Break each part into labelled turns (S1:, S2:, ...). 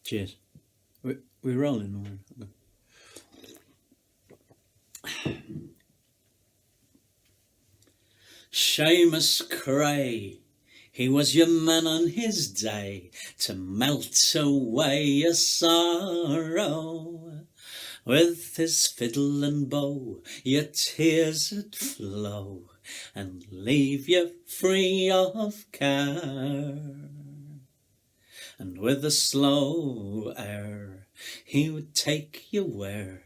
S1: Cheers. We're rolling. Séamus Creagh, he was your man on his day to melt away your sorrow. With his fiddle and bow, your tears would flow and leave you free of care. And with a slow air, he would take you where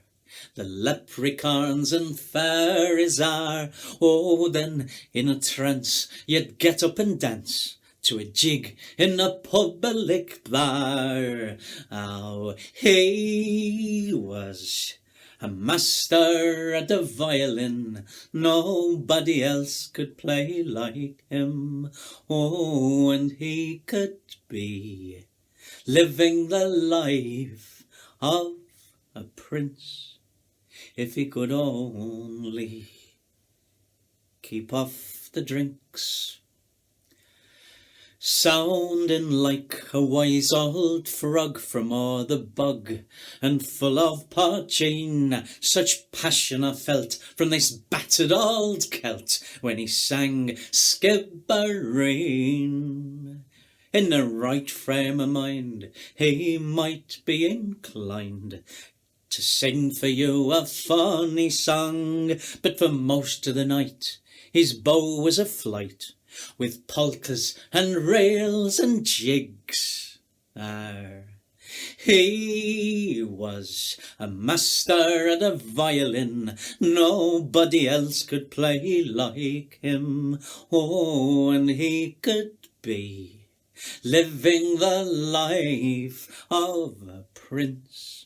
S1: the leprechauns and fairies are. Oh, then in a trance you'd get up and dance to a jig in a public bar. Oh, he was a master at the violin, nobody else could play like him. Oh, and he could be living the life of a prince if he could only keep off the drinks. Sounding like a wise old frog from o'er the bog, and full of poteen, such passion I felt from this battered old Celt when he sang Skibbereen. In the right frame of mind, he might be inclined to sing for you a funny song, but for most of the night his bow was aflight with polkas and reels and jigs. He was a master at a violin, nobody else could play like him. Oh, and he could be living the life of a prince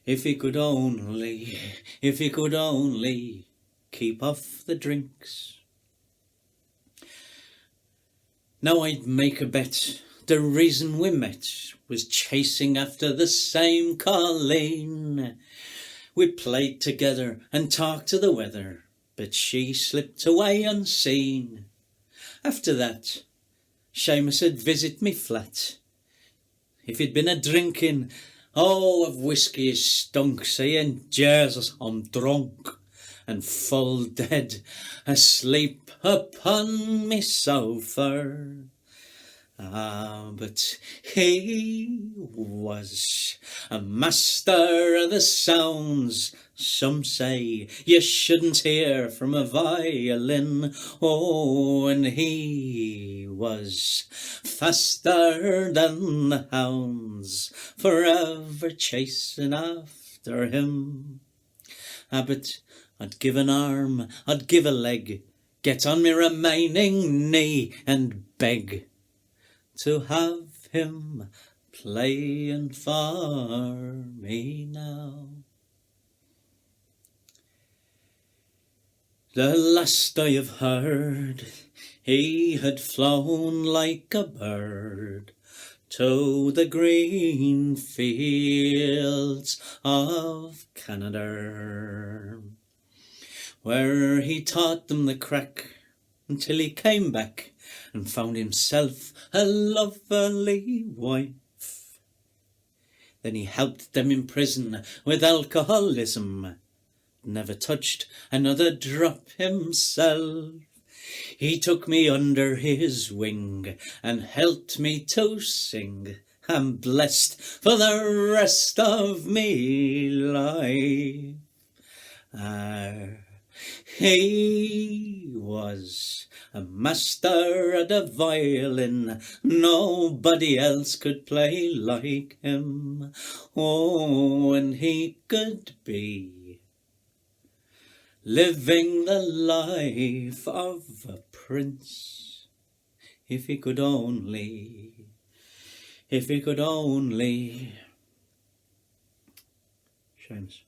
S1: if he could only keep off the drinks. Now I'd make a bet the reason we met was chasing after the same Colleen. We played together and talked of the weather, but she slipped away unseen. After that, Séamus would visit me flat. If he'd been a drinking, of whiskey is stunk, saying, Jesus, I'm drunk, and full dead asleep upon me sofa. But he was a master of the sounds. Some say you shouldn't hear from a violin. Oh, and he was faster than the hounds, forever chasing after him. But I'd give an arm, I'd give a leg, get on me remaining knee and beg to have him playing for me now. The last I have heard, he had flown like a bird to the green fields of Canada, where he taught them the crack until he came back and found himself a lovely wife. Then he helped them in prison with alcoholism, never touched another drop himself. He took me under his wing and helped me to sing. I'm blessed for the rest of me life. He was a master at a violin, nobody else could play like him. Oh, and he could be living the life of a prince if he could only Séamus.